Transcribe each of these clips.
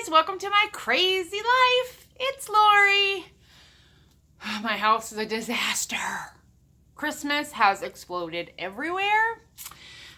welcome to my crazy life. It's Lori. My house is a disaster. Christmas has exploded everywhere.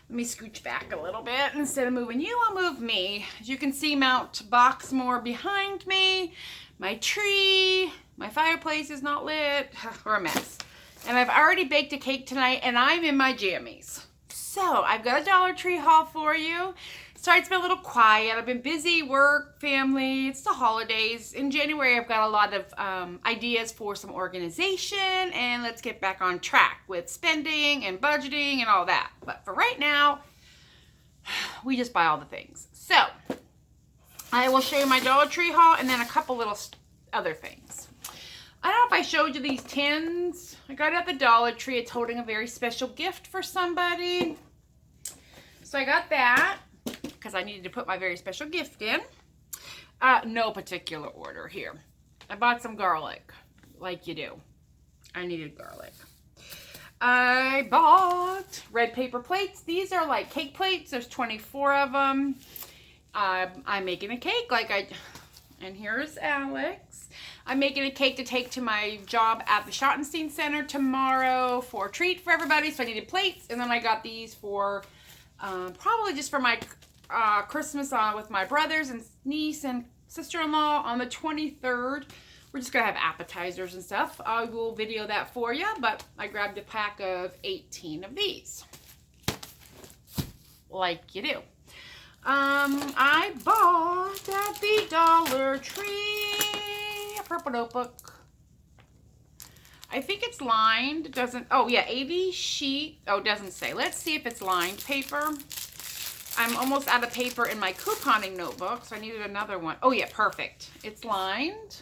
Let me scooch back a little bit. Instead of moving you, I'll move me. As you can see, Mount Boxmore behind me. My tree, my fireplace is not lit. We're a mess. And I've already baked a cake tonight and I'm in my jammies. So I've got a Dollar Tree haul for you. Sorry, it's been a little quiet. I've been busy, work, family. It's the holidays. In January, I've got a lot of ideas for some organization, and let's get back on track with spending and budgeting and all that. But for right now, we just buy all the things. So I will show you my Dollar Tree haul and then a couple little other things. I don't know if I showed you these tins. I got it at the Dollar Tree. It's holding a very special gift for somebody. So I got that because I needed to put my very special gift in. No particular order here. I bought some garlic, like you do. I needed garlic. I bought red paper plates. These are like cake plates. There's 24 of them. I'm making a cake and here's Alex. I'm making a cake to take to my job at the Schottenstein Center tomorrow for a treat for everybody. So I needed plates, and then I got these for probably just for my Christmas with my brothers and niece and sister-in-law on the 23rd. We're just gonna have appetizers and stuff. I will video that for you, but I grabbed a pack of 18 of these, like you do. I bought at the Dollar Tree a purple notebook. I think it's lined. It doesn't, oh yeah, 80 sheet. Oh, it doesn't say. Let's see if it's lined paper. I'm almost out of paper in my couponing notebook, so I needed another one. Oh yeah, perfect. It's lined,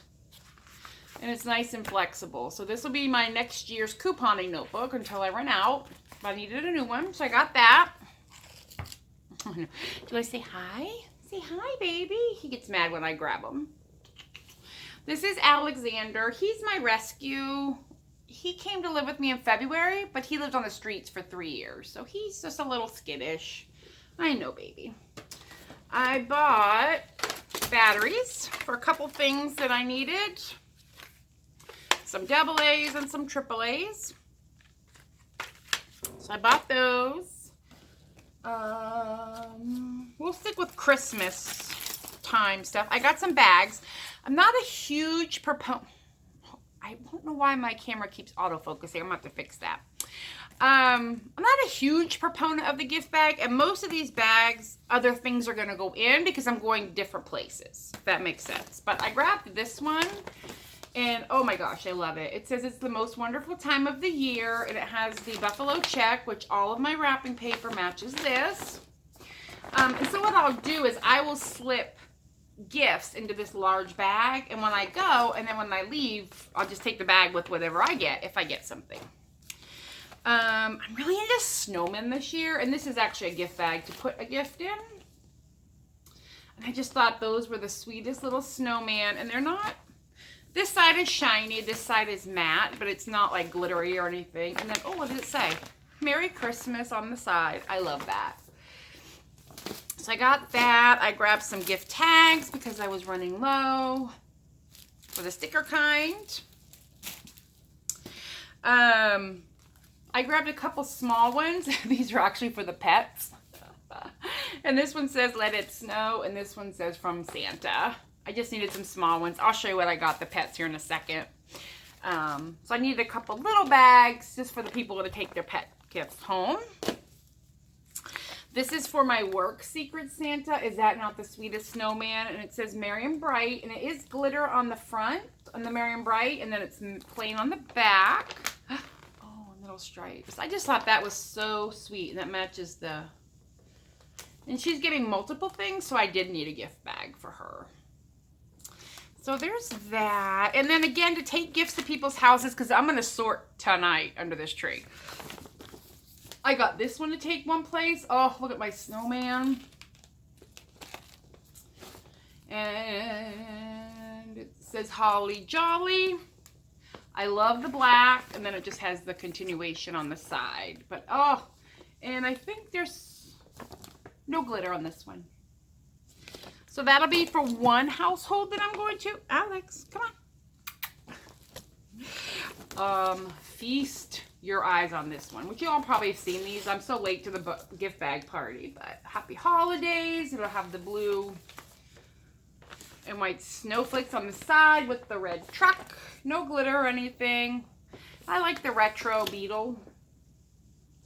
and it's nice and flexible. So this will be my next year's couponing notebook until I run out. But I needed a new one, so I got that. Do I say hi? Say hi, baby. He gets mad when I grab him. This is Alexander. He's my rescue. He came to live with me in February, but he lived on the streets for 3 years. So he's just a little skittish. I know, baby. I bought batteries for a couple things that I needed. Some AA and some AAAs. So I bought those. We'll stick with Christmas time stuff. I got some bags. I'm not a huge proponent. I don't know why my camera keeps autofocusing. I'm gonna have to fix that. I'm not a huge proponent of the gift bag, and most of these bags, other things are gonna go in because I'm going different places, if that makes sense. But I grabbed this one, and oh my gosh, I love it. It says it's the most wonderful time of the year, and it has the buffalo check, which all of my wrapping paper matches this. And so what I'll do is I will slip gifts into this large bag, and when I go, and then when I leave, I'll just take the bag with whatever I get, if I get something. I'm really into snowmen this year, and this is actually a gift bag to put a gift in. And I just thought those were the sweetest little snowman, and they're not, this side is shiny, this side is matte, but it's not like glittery or anything. And then, oh, what does it say? Merry Christmas on the side. I love that. So I got that. I grabbed some gift tags because I was running low for the sticker kind. I grabbed a couple small ones. These are actually for the pets. And this one says, let it snow. And this one says, from Santa. I just needed some small ones. I'll show you what I got the pets here in a second. So I needed a couple little bags just for the people to take their pet gifts home. This is for my work Secret Santa. Is that not the sweetest snowman? And it says Merry and Bright. And it is glitter on the front, on the Merry and Bright. And then it's plain on the back. Oh, little stripes. I just thought that was so sweet. And that matches the... And she's getting multiple things, so I did need a gift bag for her. So there's that. And then again, to take gifts to people's houses, because I'm going to sort tonight under this tree. I got this one to take one place. Oh, look at my snowman. And it says Holly Jolly. I love the black, and then it just has the continuation on the side. But, oh, and I think there's no glitter on this one. So So that'll be for one household that I'm going to. Alex, come on. Feast your eyes on this one, which you all probably have seen these. I'm so late to the gift bag party, but happy holidays. It'll have the blue and white snowflakes on the side with the red truck. No glitter or anything. I like the retro beetle.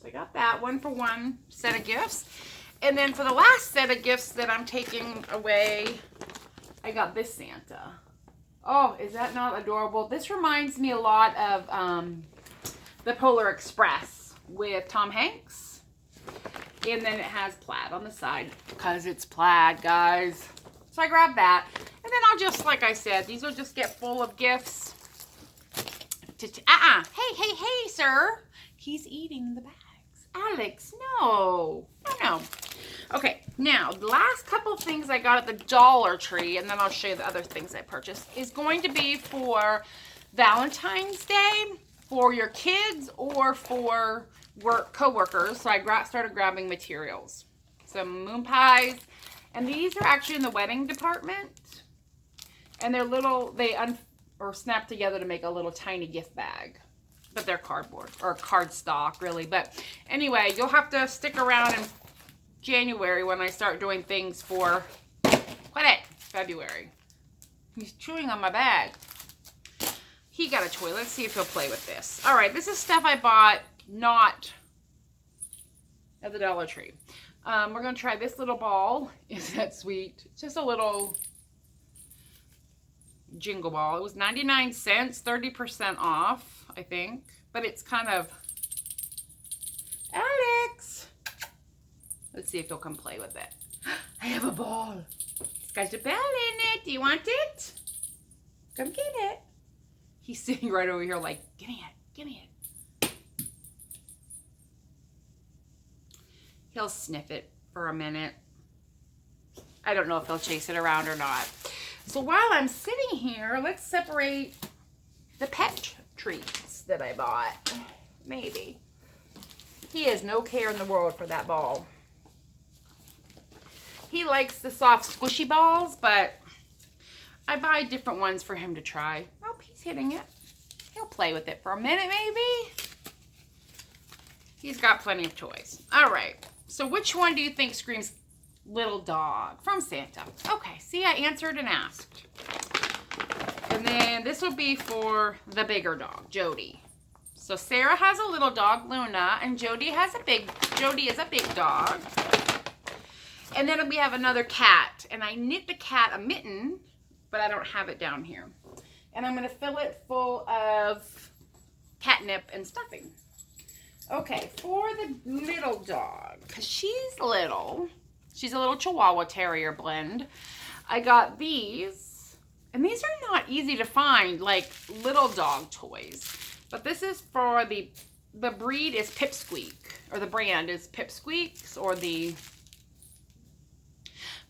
So I got that one for one set of gifts. And then for the last set of gifts that I'm taking away, I got this Santa. Oh, is that not adorable? This reminds me a lot of the Polar Express with Tom Hanks. And then it has plaid on the side because it's plaid, guys. So I grabbed that. And then I'll just, like I said, these will just get full of gifts. Hey, sir. He's eating the bags. Alex, no. No. Okay, now, the last couple of things I got at the Dollar Tree, and then I'll show you the other things I purchased, is going to be for Valentine's Day, for your kids, or for co-workers. So I started grabbing materials. Some moon pies, and these are actually in the wedding department. And they're little, or snap together to make a little tiny gift bag. But they're cardboard, or cardstock, really. But anyway, you'll have to stick around in January when I start doing things for, February. He's chewing on my bag. He got a toy. Let's see if he'll play with this. All right, this is stuff I bought not at the Dollar Tree. We're going to try this little ball. Isn't that sweet? It's just a little jingle ball. It was 99 cents, 30% off, I think. But it's kind of... Alex! Let's see if he'll come play with it. I have a ball. It's got a bell in it. Do you want it? Come get it. He's sitting right over here like, give me it. Give me it. He'll sniff it for a minute. I don't know if he'll chase it around or not. So while I'm sitting here, let's separate the pet treats that I bought. Maybe. He has no care in the world for that ball. He likes the soft squishy balls, but I buy different ones for him to try. Oh, he's hitting it. He'll play with it for a minute, maybe. He's got plenty of toys. All right. So which one do you think screams little dog from Santa? Okay, see, I answered and asked. And then this will be for the bigger dog, Jody. So Sarah has a little dog, Luna, and Jody is a big dog. And then we have another cat, and I knit the cat a mitten, but I don't have it down here. And I'm going to fill it full of catnip and stuffing. Okay, for the little dog, because she's little, she's a little Chihuahua Terrier blend, I got these, and these are not easy to find, like little dog toys. But this is for the breed is Pipsqueak, or the brand is Pipsqueaks, or the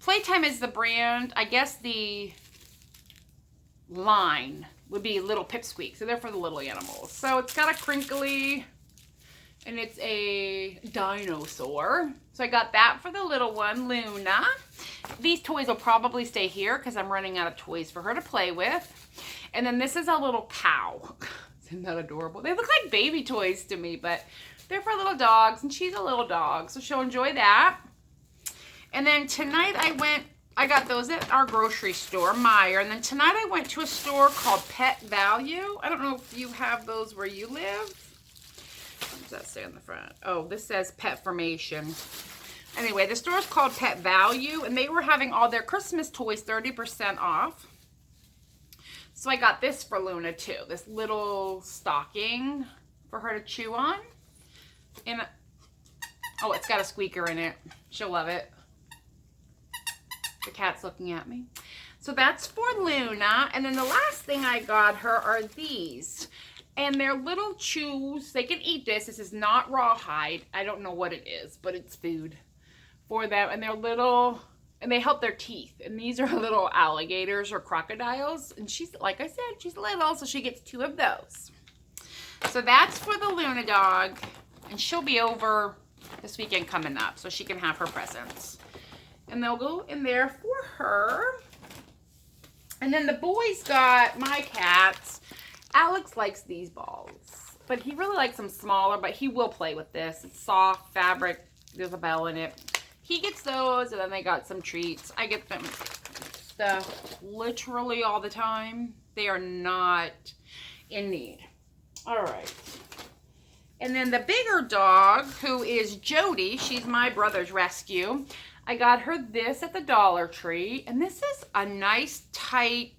Playtime is the brand. I guess the line would be Little Pipsqueak. So they're for the little animals. So it's got a crinkly, and it's a dinosaur. So I got that for the little one, Luna. These toys will probably stay here because I'm running out of toys for her to play with. And then this is a little cow. Isn't that adorable? They look like baby toys to me, but they're for little dogs, and she's a little dog. So she'll enjoy that. And then tonight I got those at our grocery store, Meijer. And then tonight I went to a store called Pet Value. I don't know if you have those where you live. What does that say on the front? Oh, this says Pet Formation. Anyway, the store is called Pet Value, and they were having all their Christmas toys 30% off. So I got this for Luna too. This little stocking for her to chew on. And oh, it's got a squeaker in it. She'll love it. The cat's looking at me. So that's for Luna. And then the last thing I got her are these. And they're little chews. They can eat this. This is not rawhide. I don't know what it is, but it's food for them. And they're little, and they help their teeth. And these are little alligators or crocodiles. And she's, like I said, she's little, so she gets 2 of those. So that's for the Luna dog. And she'll be over this weekend coming up, so she can have her presents. And they'll go in there for her. And then the boys got my cats. Alex likes these balls, but he really likes them smaller, but he will play with this. It's soft fabric. There's a bell in it. He gets those, and then they got some treats. I get them stuff literally all the time. They are not in need. All right. And then the bigger dog, who is Jody, she's my brother's rescue. I got her this at the Dollar Tree, and this is a nice, tight,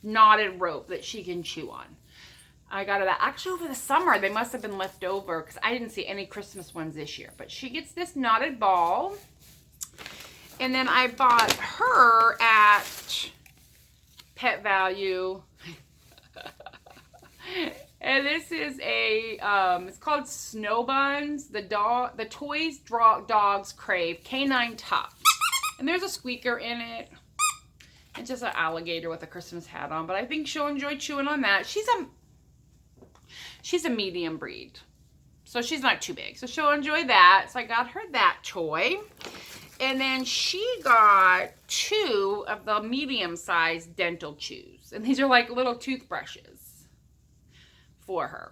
knotted rope that she can chew on. I got her that actually over the summer. They must have been left over because I didn't see any Christmas ones this year. But she gets this knotted ball. And then I bought her at Pet Value. And this is a, it's called Snow Buns. The Toys Dogs Crave Canine Top. And there's a squeaker in it. It's just an alligator with a Christmas hat on. But I think she'll enjoy chewing on that. She's a medium breed. So she's not too big. So she'll enjoy that. So I got her that toy. And then she got 2 of the medium-sized dental chews. And these are like little toothbrushes for her.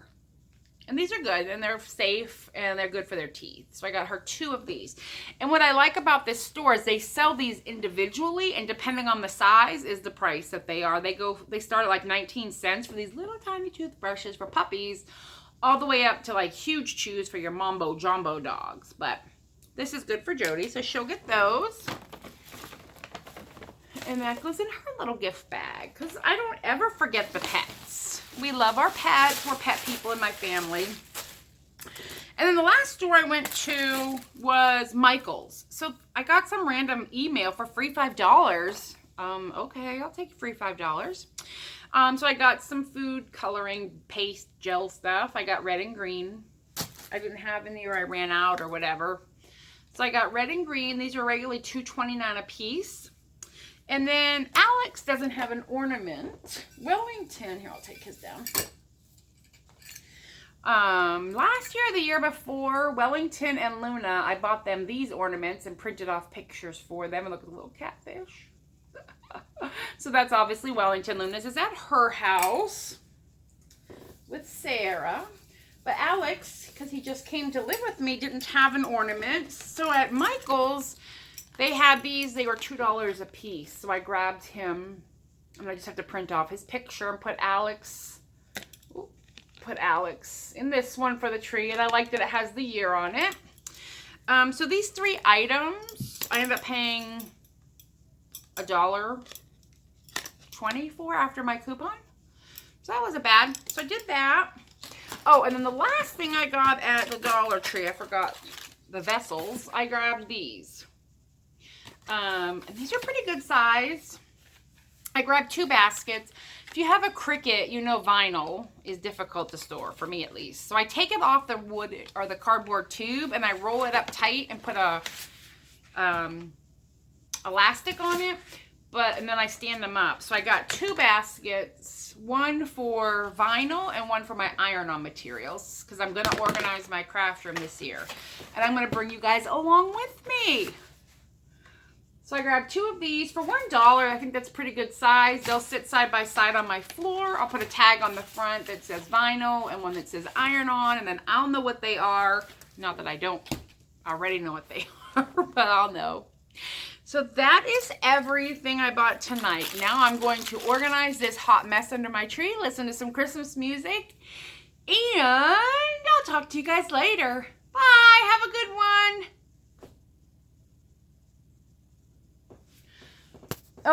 And these are good, and they're safe, and they're good for their teeth. So I got her 2 of these. And what I like about this store is they sell these individually, and depending on the size is the price that they are. They start at like 19 cents for these little tiny toothbrushes for puppies, all the way up to like huge chews for your mambo jumbo dogs. But this is good for Jody, so she'll get those. And that goes in her little gift bag, because I don't ever forget the pets. We love our pets. We're pet people in my family. And then the last store I went to was Michael's. So I got some random email for free $5. Okay, I'll take free $5. So I got some food coloring paste gel stuff. I got red and green. I didn't have any, or I ran out or whatever. So I got red and green. These are regularly $2.29 a piece. And then Alex doesn't have an ornament. Wellington, here, I'll take his down. Last year or the year before, Wellington and Luna, I bought them these ornaments and printed off pictures for them. And look at the little catfish. So that's obviously Wellington. Luna's is at her house with Sarah. But Alex, because he just came to live with me, didn't have an ornament. So at Michael's, they had these. They were $2 a piece. So I grabbed him, and I just have to print off his picture and put Alex in this one for the tree. And I like that it has the year on it. So these 3 items, I ended up paying $1.20 for after my coupon. So that wasn't bad. So I did that. Oh, and then the last thing I got at the Dollar Tree, I forgot the vessels. I grabbed these. And these are pretty good size. I grabbed 2 baskets. If you have a Cricut, you know vinyl is difficult to store, for me at least. So I take it off the wood or the cardboard tube, and I roll it up tight and put a elastic on it. And then I stand them up. So I got 2 baskets, one for vinyl and one for my iron-on materials, because I'm going to organize my craft room this year. And I'm going to bring you guys along with me. So I grabbed 2 of these for $1. I think that's pretty good size. They'll sit side by side on my floor. I'll put a tag on the front that says vinyl and one that says iron-on, and then I'll know what they are. Not that I don't already know what they are, but I'll know. So that is everything I bought tonight. Now I'm going to organize this hot mess under my tree, listen to some Christmas music, and I'll talk to you guys later. Bye. Have a good one.